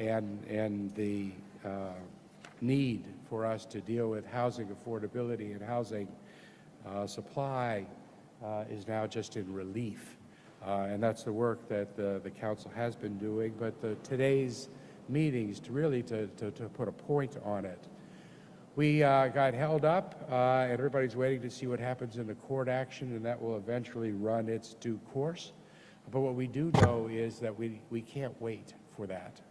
and the need for us to deal with housing affordability and housing supply is now just in relief. And that's the work that the council has been doing, but today's meetings to really to put a point on it. We got held up, and everybody's waiting to see what happens in the court action, and that will eventually run its due course. But what we do know is that we can't wait for that.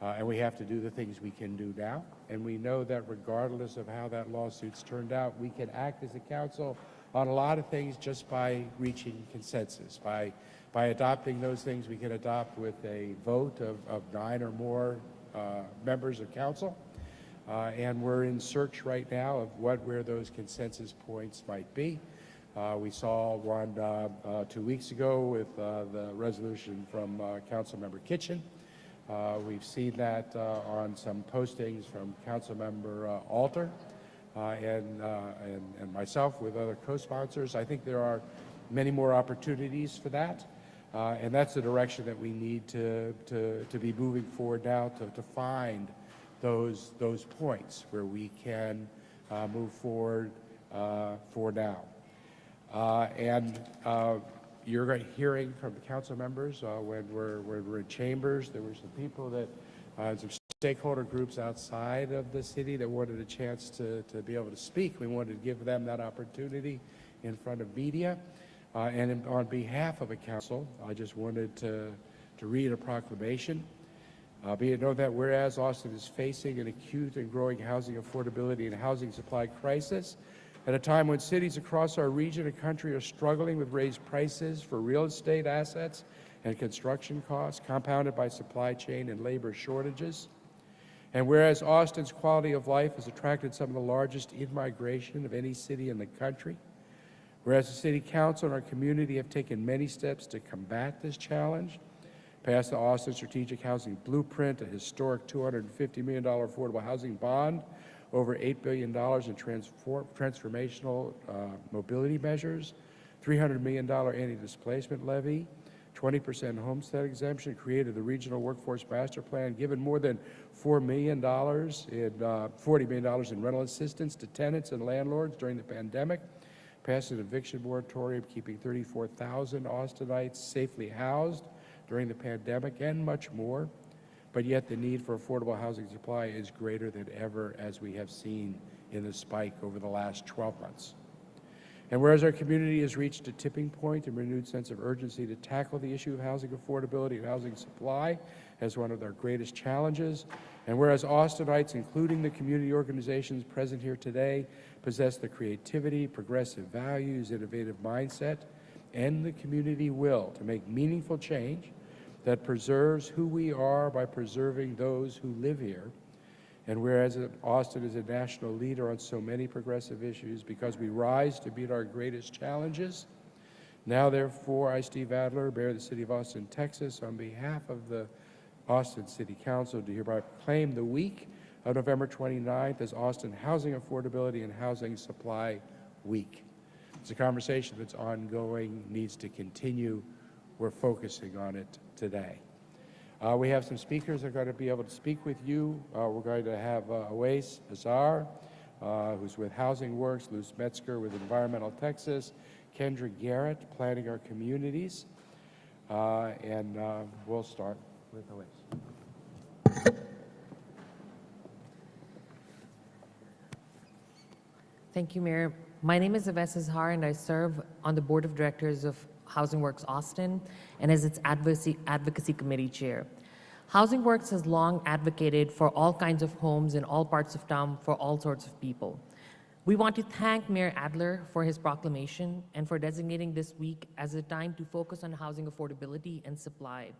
And we have to do the things we can do now. And we know that regardless of how that lawsuit's turned out, we can act as a council on a lot of things just by reaching consensus. By adopting those things we can adopt with a vote of 9 or more members of council. And we're in search right now of where those consensus points might be. We saw one 2 weeks ago with the resolution from Councilmember Kitchen. We've seen that on some postings from Councilmember Alter and myself with other co-sponsors. I think there are many more opportunities for that, and that's the direction that we need to be moving forward now to find those points where we can move forward for now. You're hearing from the council members when we're in chambers. There were some people that, some stakeholder groups outside of the city that wanted a chance to be able to speak. We wanted to give them that opportunity in front of media. On behalf of the council, I just wanted to read a proclamation. Be it known that whereas Austin is facing an acute and growing housing affordability and housing supply crisis, at a time when cities across our region and country are struggling with raised prices for real estate assets and construction costs, compounded by supply chain and labor shortages. And whereas Austin's quality of life has attracted some of the largest in-migration of any city in the country, whereas the City Council and our community have taken many steps to combat this challenge, passed the Austin Strategic Housing Blueprint, a historic $250 million affordable housing bond, over $8 billion in transformational mobility measures, $300 million anti-displacement levy, 20% homestead exemption, created the Regional Workforce Master Plan, given more than $40 million in rental assistance to tenants and landlords during the pandemic, passed an eviction moratorium, keeping 34,000 Austinites safely housed during the pandemic, and much more. But yet the need for affordable housing supply is greater than ever, as we have seen in the spike over the last 12 months. And whereas our community has reached a tipping point and renewed sense of urgency to tackle the issue of housing affordability and housing supply as one of their greatest challenges, and whereas Austinites, including the community organizations present here today, possess the creativity, progressive values, innovative mindset, and the community will to make meaningful change that preserves who we are by preserving those who live here. And whereas Austin is a national leader on so many progressive issues because we rise to meet our greatest challenges, now therefore I, Steve Adler, Mayor of the City of Austin, Texas, on behalf of the Austin City Council, do hereby proclaim the week of November 29th as Austin Housing Affordability and Housing Supply Week. It's a conversation that's ongoing, needs to continue. We're focusing on it today. We have some speakers that are going to be able to speak with you. We're going to have Awais Azar, who's with Housing Works, Luz Metzger with Environmental Texas, Kendra Garrett, Planning Our Communities, and we'll start with Awais. Thank you, Mayor. My name is Awais Azar, and I serve on the Board of Directors of Housing Works Austin and as its advocacy committee chair. Housing Works has long advocated for all kinds of homes in all parts of town for all sorts of people. We want to thank Mayor Adler for his proclamation and for designating this week as a time to focus on housing affordability and supply,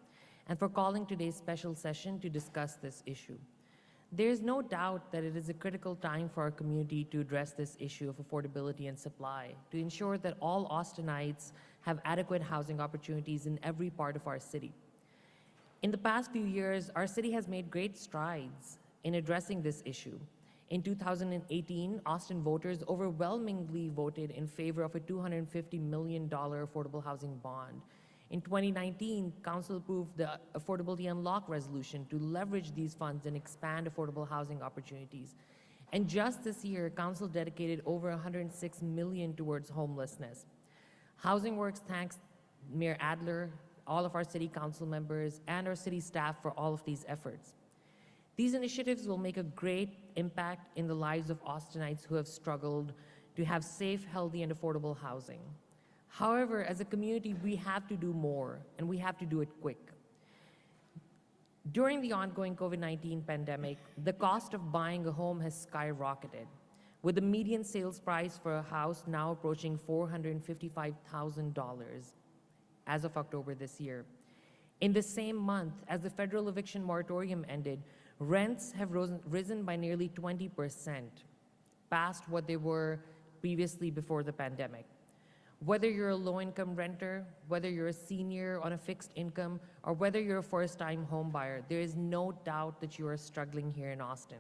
and for calling today's special session to discuss this issue. There is no doubt that it is a critical time for our community to address this issue of affordability and supply, to ensure that all Austinites have adequate housing opportunities in every part of our city. In the past few years, our city has made great strides in addressing this issue. In 2018, Austin voters overwhelmingly voted in favor of a $250 million affordable housing bond. In 2019, Council approved the Affordability Unlock resolution to leverage these funds and expand affordable housing opportunities. And just this year, Council dedicated over $106 million towards homelessness. Housing Works thanks Mayor Adler, all of our City Council members, and our city staff for all of these efforts. These initiatives will make a great impact in the lives of Austinites who have struggled to have safe, healthy, and affordable housing. However, as a community, we have to do more, and we have to do it quick. During the ongoing COVID-19 pandemic, the cost of buying a home has skyrocketed, with the median sales price for a house now approaching $455,000 as of October this year. In the same month as the federal eviction moratorium ended, rents have risen by nearly 20%, past what they were previously before the pandemic. Whether you're a low-income renter, whether you're a senior on a fixed income, or whether you're a first-time home buyer, there is no doubt that you are struggling here in Austin.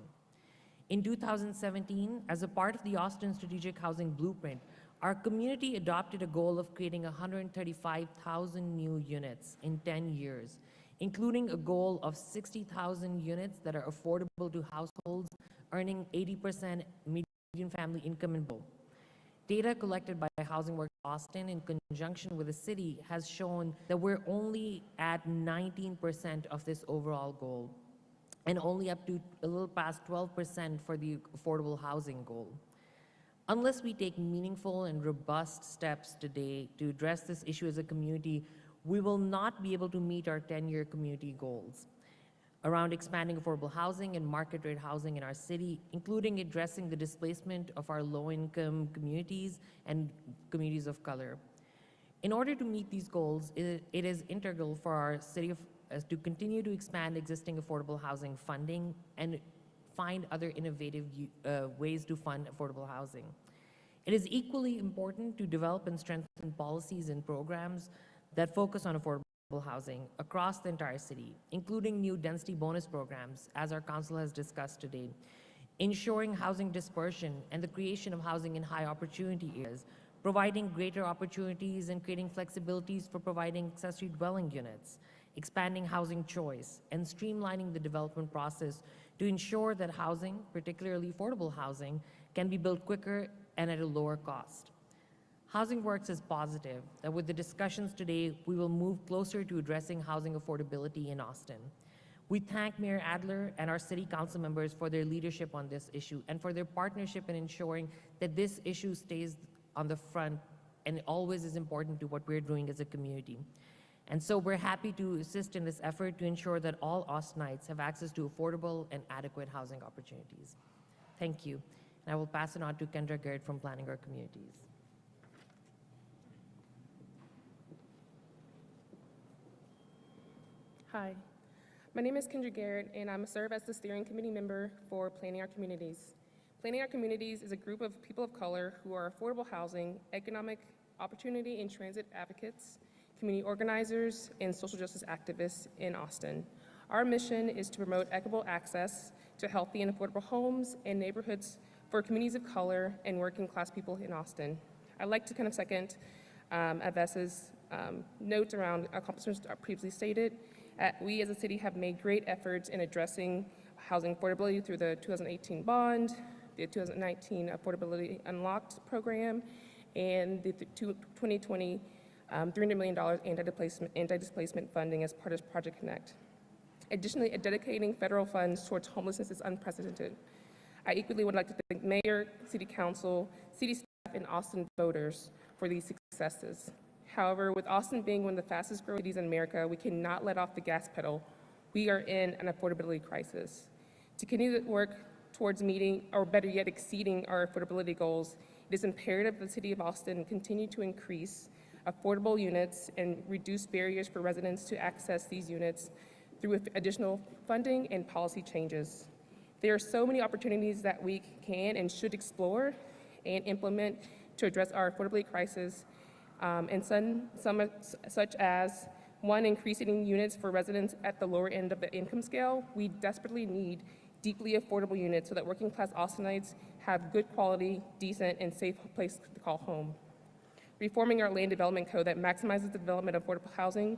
In 2017, as a part of the Austin Strategic Housing Blueprint, our community adopted a goal of creating 135,000 new units in 10 years, including a goal of 60,000 units that are affordable to households earning 80% median family income and below. Data collected by Housing Works Austin in conjunction with the city has shown that we're only at 19% of this overall goal, and only up to a little past 12% for the affordable housing goal. Unless we take meaningful and robust steps today to address this issue as a community, we will not be able to meet our 10-year community goals around expanding affordable housing and market rate housing in our city, including addressing the displacement of our low-income communities and communities of color. In order to meet these goals, it is integral for our city to continue to expand existing affordable housing funding and find other innovative ways to fund affordable housing. It is equally important to develop and strengthen policies and programs that focus on affordable housing across the entire city, including new density bonus programs, as our council has discussed today, ensuring housing dispersion and the creation of housing in high opportunity areas, providing greater opportunities and creating flexibilities for providing accessory dwelling units, expanding housing choice, and streamlining the development process to ensure that housing, particularly affordable housing, can be built quicker and at a lower cost. Housing Works is positive that with the discussions today, we will move closer to addressing housing affordability in Austin. We thank Mayor Adler and our city council members for their leadership on this issue and for their partnership in ensuring that this issue stays on the front and always is important to what we're doing as a community. And so we're happy to assist in this effort to ensure that all Austinites have access to affordable and adequate housing opportunities. Thank you. And I will pass it on to Kendra Garrett from Planning Our Communities. Hi, my name is Kendra Garrett, and I serve as the steering committee member for Planning Our Communities. Planning Our Communities is a group of people of color who are affordable housing, economic opportunity and transit advocates, community organizers, and social justice activists in Austin. Our mission is to promote equitable access to healthy and affordable homes and neighborhoods for communities of color and working class people in Austin. I'd like to kind of second Avessa's notes around accomplishments previously stated. We as a city have made great efforts in addressing housing affordability through the 2018 bond, the 2019 Affordability Unlocked program, and the 2020 $300 million anti-displacement funding as part of Project Connect. Additionally, dedicating federal funds towards homelessness is unprecedented. I equally would like to thank Mayor, City Council, city staff, and Austin voters for these successes. However, with Austin being one of the fastest growing cities in America, we cannot let off the gas pedal. We are in an affordability crisis. To continue to work towards meeting, or better yet, exceeding our affordability goals, it is imperative that the City of Austin continue to increase affordable units and reduce barriers for residents to access these units through additional funding and policy changes. There are so many opportunities that we can and should explore and implement to address our affordability crisis, and some such as, one, increasing units for residents at the lower end of the income scale. We desperately need deeply affordable units so that working class Austinites have good quality, decent, and safe place to call home. reforming our land development code that maximizes the development of affordable housing,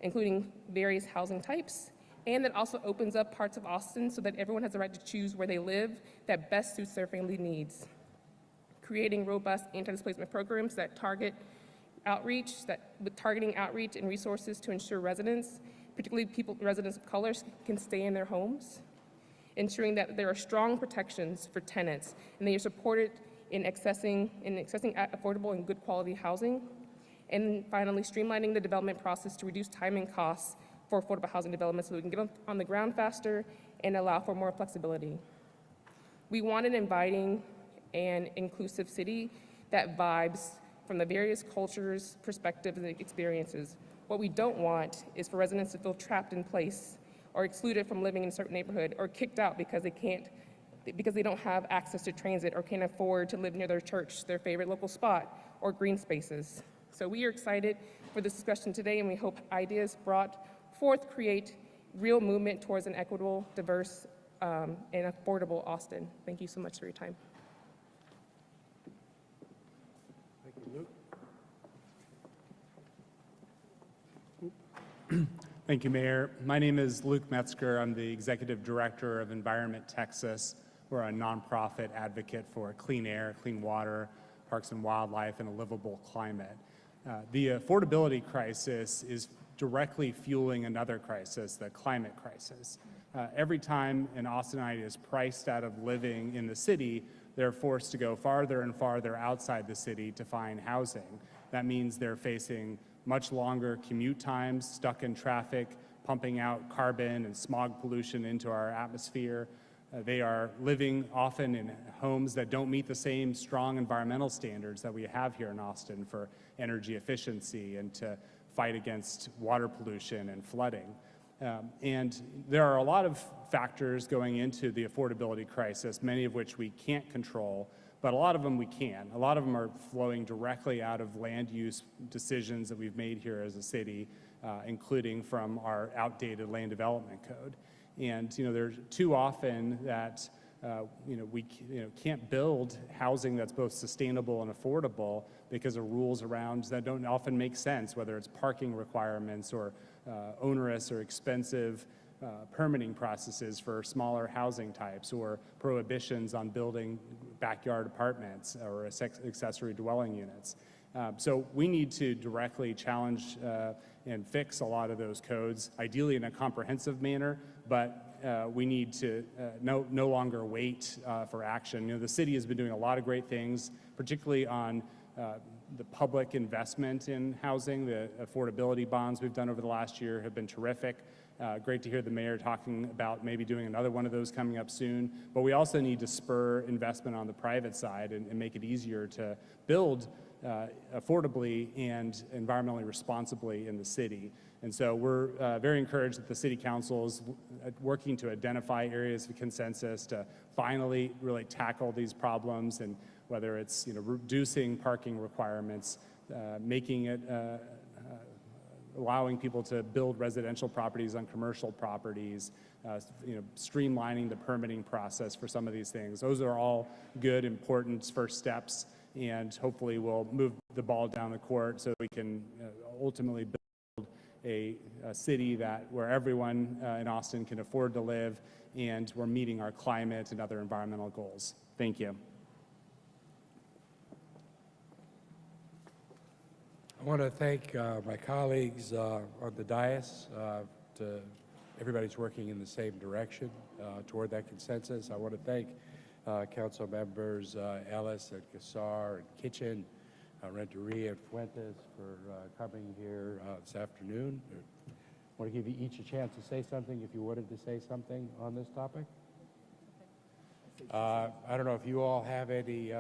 including various housing types, and that also opens up parts of Austin so that everyone has the right to choose where they live that best suits their family needs. Creating robust anti-displacement programs that target outreach, targeting outreach and resources to ensure residents, particularly residents of color, can stay in their homes. Ensuring that there are strong protections for tenants and they are supported in accessing affordable and good quality housing. And finally, streamlining the development process to reduce time and costs for affordable housing development so we can get on the ground faster and allow for more flexibility. We want an inviting and inclusive city that vibes from the various cultures, perspectives, and experiences. What we don't want is for residents to feel trapped in place or excluded from living in a certain neighborhood or kicked out because they don't have access to transit or can't afford to live near their church, their favorite local spot, or green spaces. So we are excited for this discussion today, and we hope ideas brought forth create real movement towards an equitable, diverse, and affordable Austin. Thank you so much for your time. Thank you, Luke. Thank you, Mayor. My name is Luke Metzger. I'm the Executive Director of Environment Texas. We're a nonprofit advocate for clean air, clean water, parks and wildlife, and a livable climate. The affordability crisis is directly fueling another crisis, the climate crisis. Every time an Austinite is priced out of living in the city, they're forced to go farther and farther outside the city to find housing. That means they're facing much longer commute times, stuck in traffic, pumping out carbon and smog pollution into our atmosphere. They are living often in homes that don't meet the same strong environmental standards that we have here in Austin for energy efficiency and to fight against water pollution and flooding. And there are a lot of factors going into the affordability crisis, many of which we can't control, but a lot of them we can. A lot of them are flowing directly out of land use decisions that we've made here as a city, including from our outdated land development code. And there's too often that we can't build housing that's both sustainable and affordable because of rules around that don't often make sense, whether it's parking requirements or onerous or expensive permitting processes for smaller housing types or prohibitions on building backyard apartments or accessory dwelling units. So we need to directly challenge and fix a lot of those codes, ideally in a comprehensive manner, but we need to no longer wait for action. The city has been doing a lot of great things, particularly on the public investment in housing. The affordability bonds we've done over the last year have been terrific. Great to hear the mayor talking about maybe doing another one of those coming up soon. But we also need to spur investment on the private side and make it easier to build affordably and environmentally responsibly in the city. And so we're very encouraged that the City Council is working to identify areas of consensus to finally really tackle these problems, and whether it's reducing parking requirements, making it allowing people to build residential properties on commercial properties, streamlining the permitting process for some of these things. Those are all good, important first steps, and hopefully we'll move the ball down the court so we can ultimately build a city where everyone in Austin can afford to live, and we're meeting our climate and other environmental goals. Thank you. I want to thank my colleagues on the dais. Everybody's working in the same direction toward that consensus. I want to thank Council members Ellis and Cassar and Kitchen, Renteria and Fuentes for coming here this afternoon. I want to give you each a chance to say something if you wanted to say something on this topic. I don't know if you all have any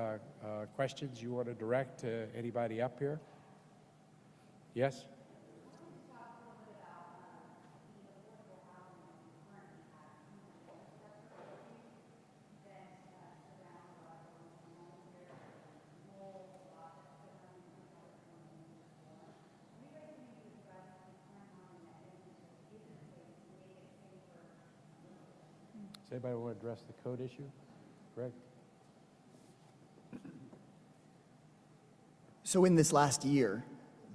questions you want to direct to anybody up here. Yes? Does anybody want to address the code issue? Greg? So in this last year,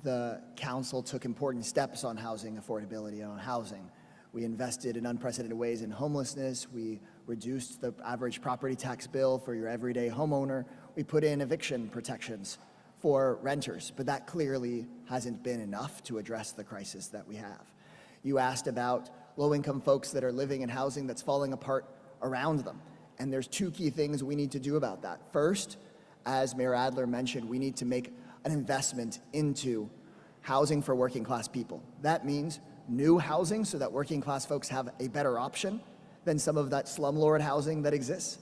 the council took important steps on housing affordability and on housing. We invested in unprecedented ways in homelessness. We reduced the average property tax bill for your everyday homeowner. We put in eviction protections for renters, but that clearly hasn't been enough to address the crisis that we have. You asked about low-income folks that are living in housing that's falling apart around them, and there's two key things we need to do about that. First, as Mayor Adler mentioned, we need to make an investment into housing for working class people. That means new housing so that working class folks have a better option than some of that slumlord housing that exists.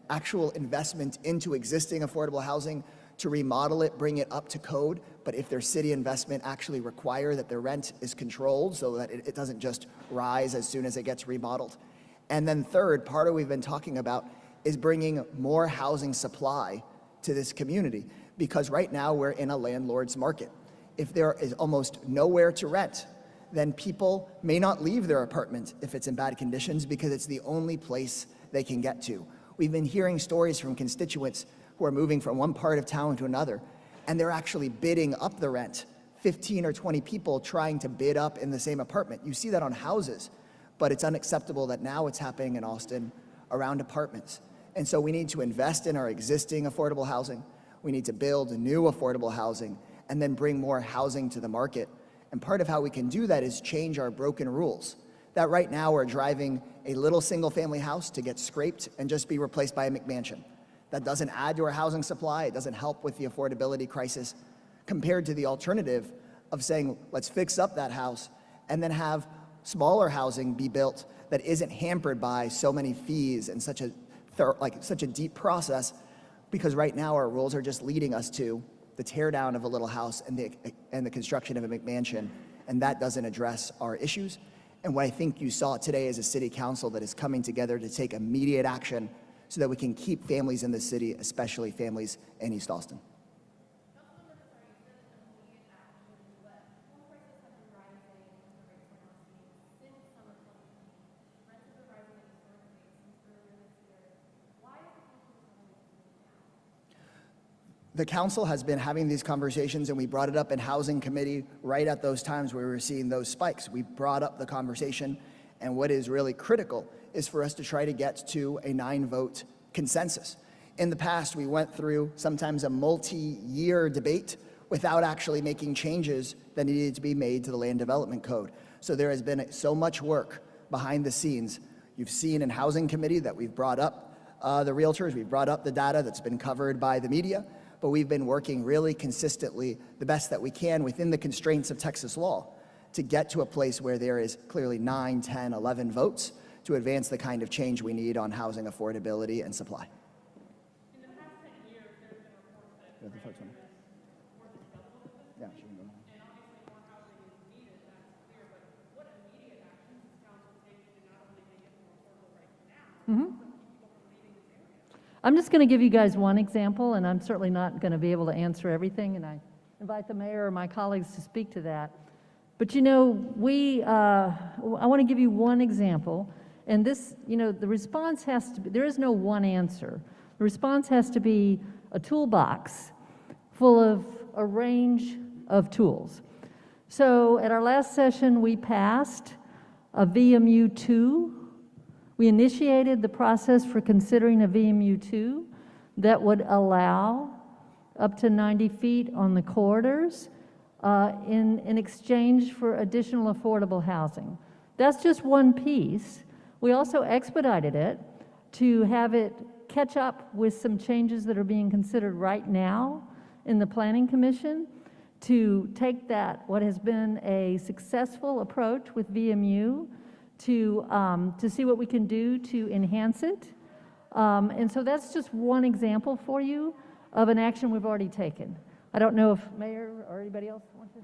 Actual investment into existing affordable housing to remodel it, bring it up to code, but if their city investment actually require that their rent is controlled so that it doesn't just rise as soon as it gets remodeled. And then third, part of what we've been talking about is bringing more housing supply to this community, because right now we're in a landlord's market. If there is almost nowhere to rent, then people may not leave their apartment if it's in bad conditions because it's the only place they can get to. We've been hearing stories from constituents who are moving from one part of town to another, and they're actually bidding up the rent. 15 or 20 people trying to bid up in the same apartment. You see that on houses, but it's unacceptable that now it's happening in Austin around apartments. And so we need to invest in our existing affordable housing. We need to build new affordable housing and then bring more housing to the market. And part of how we can do that is change our broken rules. That right now we're driving a little single family house to get scraped and just be replaced by a McMansion. That doesn't add to our housing supply, it doesn't help with the affordability crisis, compared to the alternative of saying, let's fix up that house and then have smaller housing be built that isn't hampered by so many fees and such a deep process, because right now our rules are just leading us to the tear down of a little house and the construction of a McMansion, and that doesn't address our issues. And what I think you saw today is a city council that is coming together to take immediate action so that we can keep families in the city, especially families in East Austin. The council has been having these conversations, and we brought it up in housing committee right at those times where we were seeing those spikes. We brought up the conversation, and what is really critical is for us to try to get to a 9-vote consensus. In the past, we went through sometimes a multi-year debate without actually making changes that needed to be made to the land development code. So there has been so much work behind the scenes. You've seen in housing committee that we've brought up the realtors, we've brought up the data that's been covered by the media, but we've been working really consistently the best that we can within the constraints of Texas law to get to a place where there is clearly 9, 10, 11 votes to advance the kind of change we need on housing affordability and supply. In the past 10 years, there's been reports that Yeah, the folks on it. Yeah, she can go now. and obviously more housing is needed, that's clear, but what immediate actions is council taking to not only make it more affordable right now, but keep people from leaving this area? I'm just going to give you guys one example, and I'm certainly not going to be able to answer everything, and I invite the mayor or my colleagues to speak to that. But you know, I want to give you one example, and this, you know, the response has to be, there is no one answer. The response has to be a toolbox full of a range of tools. So at our last session, we passed a VMU 2. We initiated the process for considering a VMU 2 that would allow up to 90 feet on the corridors in exchange for additional affordable housing. That's just one piece. We also expedited it to have it catch up with some changes that are being considered right now in the Planning Commission, to take that, what has been a successful approach with VMU, to see what we can do to enhance it. And so that's just one example for you of an action we've already taken. I don't know if Mayor or anybody else wants to.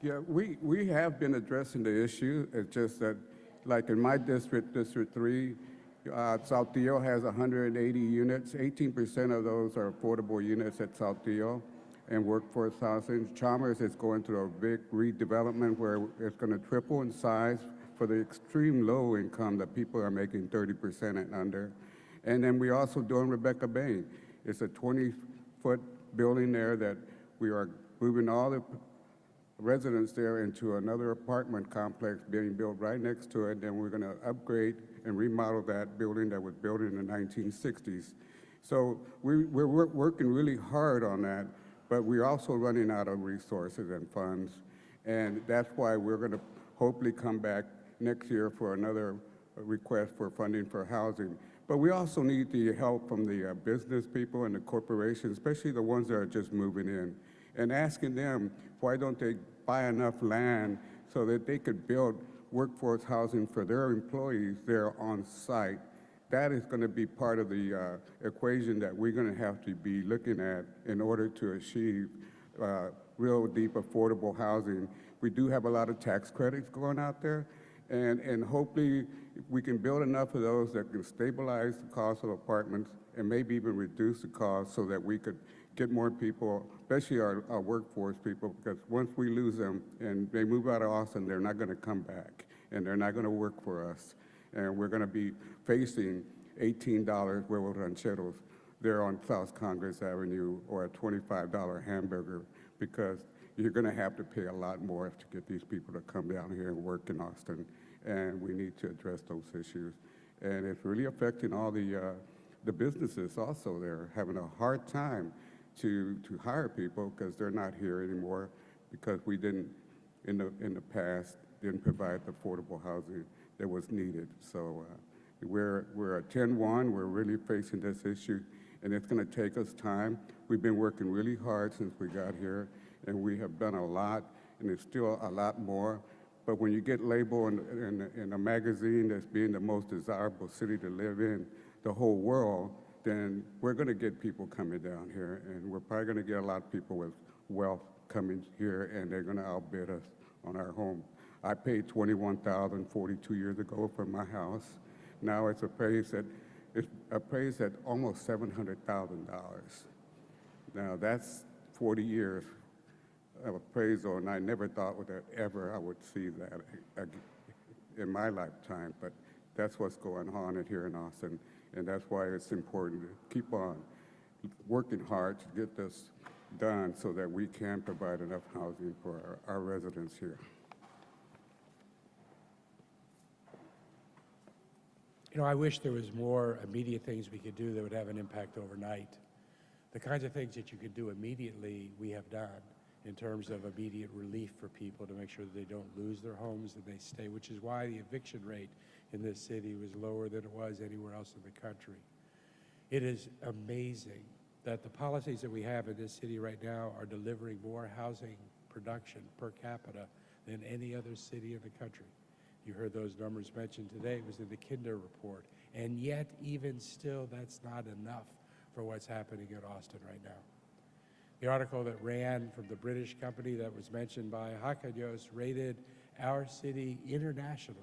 Yeah, we have been addressing the issue. It's just that, like in my district, District 3, Saltillo has 180 units. 18% of those are affordable units at Saltillo and workforce housing. Chalmers is going through a big redevelopment where it's going to triple in size for the extreme low income that people are making 30% and under. And then we're also doing Rebecca Bain. It's a 20-foot building there that we are moving all the residents there into another apartment complex being built right next to it. Then we're going to upgrade and remodel that building that was built in the 1960s. So we're working really hard on that, but we're also running out of resources and funds. And that's why we're going to hopefully come back next year for another request for funding for housing. But we also need the help from the business people and the corporations, especially the ones that are just moving in, and asking them, why don't they buy enough land so that they could build workforce housing for their employees there on site. That is going to be part of the equation that we're going to have to be looking at in order to achieve real deep affordable housing. We do have a lot of tax credits going out there, and hopefully we can build enough of those that can stabilize the cost of apartments and maybe even reduce the cost so that we could get more people, especially our workforce people, because once we lose them and they move out of Austin, they're not going to come back, and they're not going to work for us. And we're going to be facing $18 huevos rancheros there on South Congress Avenue, or a $25 hamburger, because you're going to have to pay a lot more to get these people to come down here and work in Austin, and we need to address those issues. And it's really affecting all the businesses also. They're having a hard time to hire people because they're not here anymore, because we didn't, in the past, didn't provide the affordable housing that was needed. So we're at 10-1, we're really facing this issue, and it's going to take us time. We've been working really hard since we got here, and we have done a lot, and there's still a lot more. But when you get labeled in a magazine as being the most desirable city to live in the whole world, then we're going to get people coming down here, and we're probably going to get a lot of people with wealth coming here, and they're going to outbid us on our home. I paid $21,000 42 years ago for my house. Now it's appraised at almost $700,000. Now that's 40 years of appraisal, and I never thought that ever I would see that in my lifetime. But that's what's going on here in Austin, and that's why it's important to keep on working hard to get this done so that we can provide enough housing for our residents here. You know, I wish there was more immediate things we could do that would have an impact overnight. The kinds of things that you could do immediately, we have done in terms of immediate relief for people to make sure that they don't lose their homes, that they stay, which is why the eviction rate in this city was lower than it was anywhere else in the country. It is amazing that the policies that we have in this city right now are delivering more housing production per capita than any other city in the country. You heard those numbers mentioned today. It was in the Kinder report. And yet, even still, that's not enough for what's happening in Austin right now. The article that ran from the British company that was mentioned by Hakadios rated our city internationally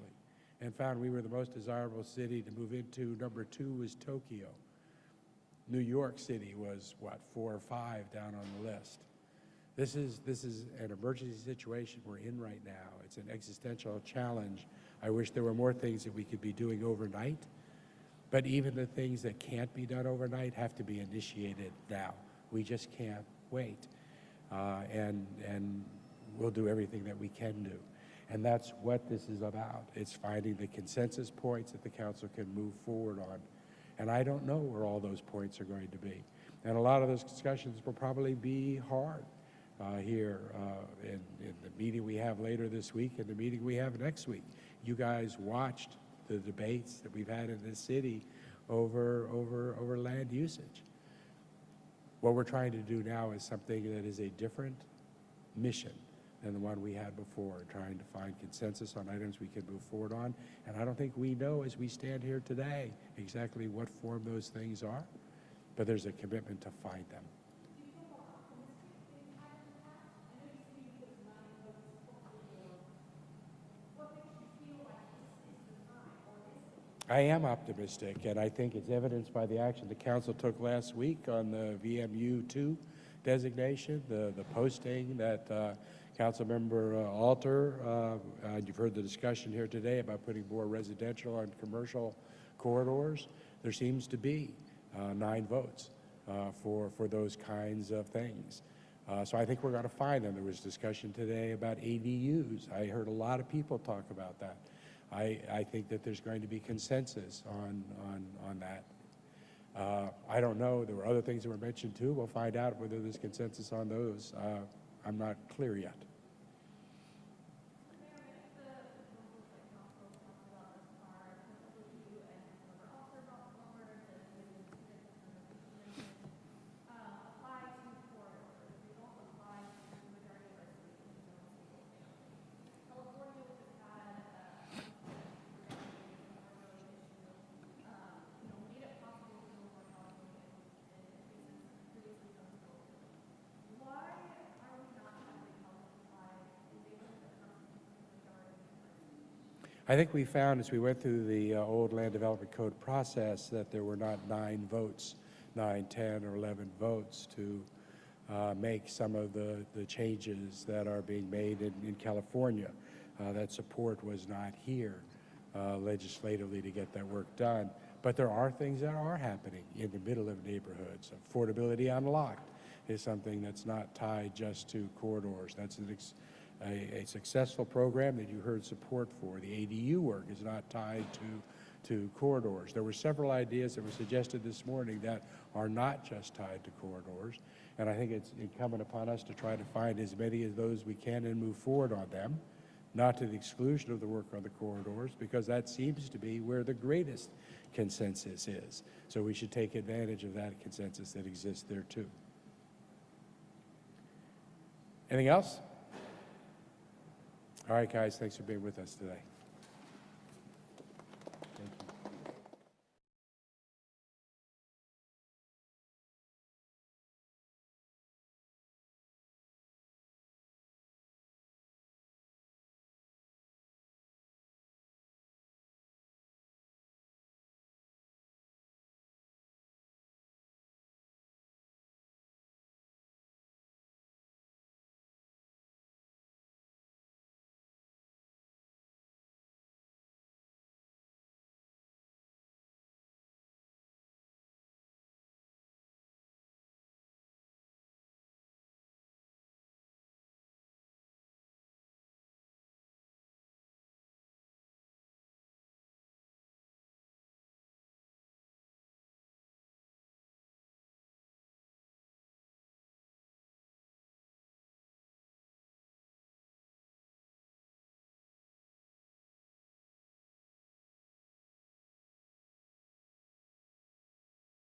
and found we were the most desirable city to move into. Number 2 was Tokyo. New York City was, what, 4 or 5 down on the list. This is an emergency situation we're in right now. It's an existential challenge. I wish there were more things that we could be doing overnight, but even the things that can't be done overnight have to be initiated now. We just can't wait, and we'll do everything that we can do. And that's what this is about. It's finding the consensus points that the council can move forward on. And I don't know where all those points are going to be. And a lot of those discussions will probably be hard here in the meeting we have later this week and the meeting we have next week. You guys watched the debates that we've had in this city over land usage. What we're trying to do now is something that is a different mission than the one we had before, trying to find consensus on items we can move forward on. And I don't think we know as we stand here today exactly what form those things are, but there's a commitment to find them. I am optimistic, and I think it's evidenced by the action the council took last week on the VMU2 designation, the posting that Councilmember Alter, you've heard the discussion here today about putting more residential and commercial corridors. There seems to be 9 votes for those kinds of things. So I think we're going to find them. There was discussion today about ADUs. I heard a lot of people talk about that. I think that there's going to be consensus on that. I don't know. There were other things that were mentioned too. We'll find out whether there's consensus on those. I'm not clear yet. I think we found as we went through the old land development code process that there were not 9 votes, 9, 10, or 11 votes to make some of the changes that are being made in California. That support was not here legislatively to get that work done. But there are things that are happening in the middle of neighborhoods. Affordability Unlocked is something that's not tied just to corridors. That's a successful program that you heard support for. The ADU work is not tied to corridors. There were several ideas that were suggested this morning that are not just tied to corridors, and I think it's incumbent upon us to try to find as many of those we can and move forward on them, not to the exclusion of the work on the corridors, because that seems to be where the greatest consensus is. So we should take advantage of that consensus that exists there too. Anything else? All right, guys, thanks for being with us today.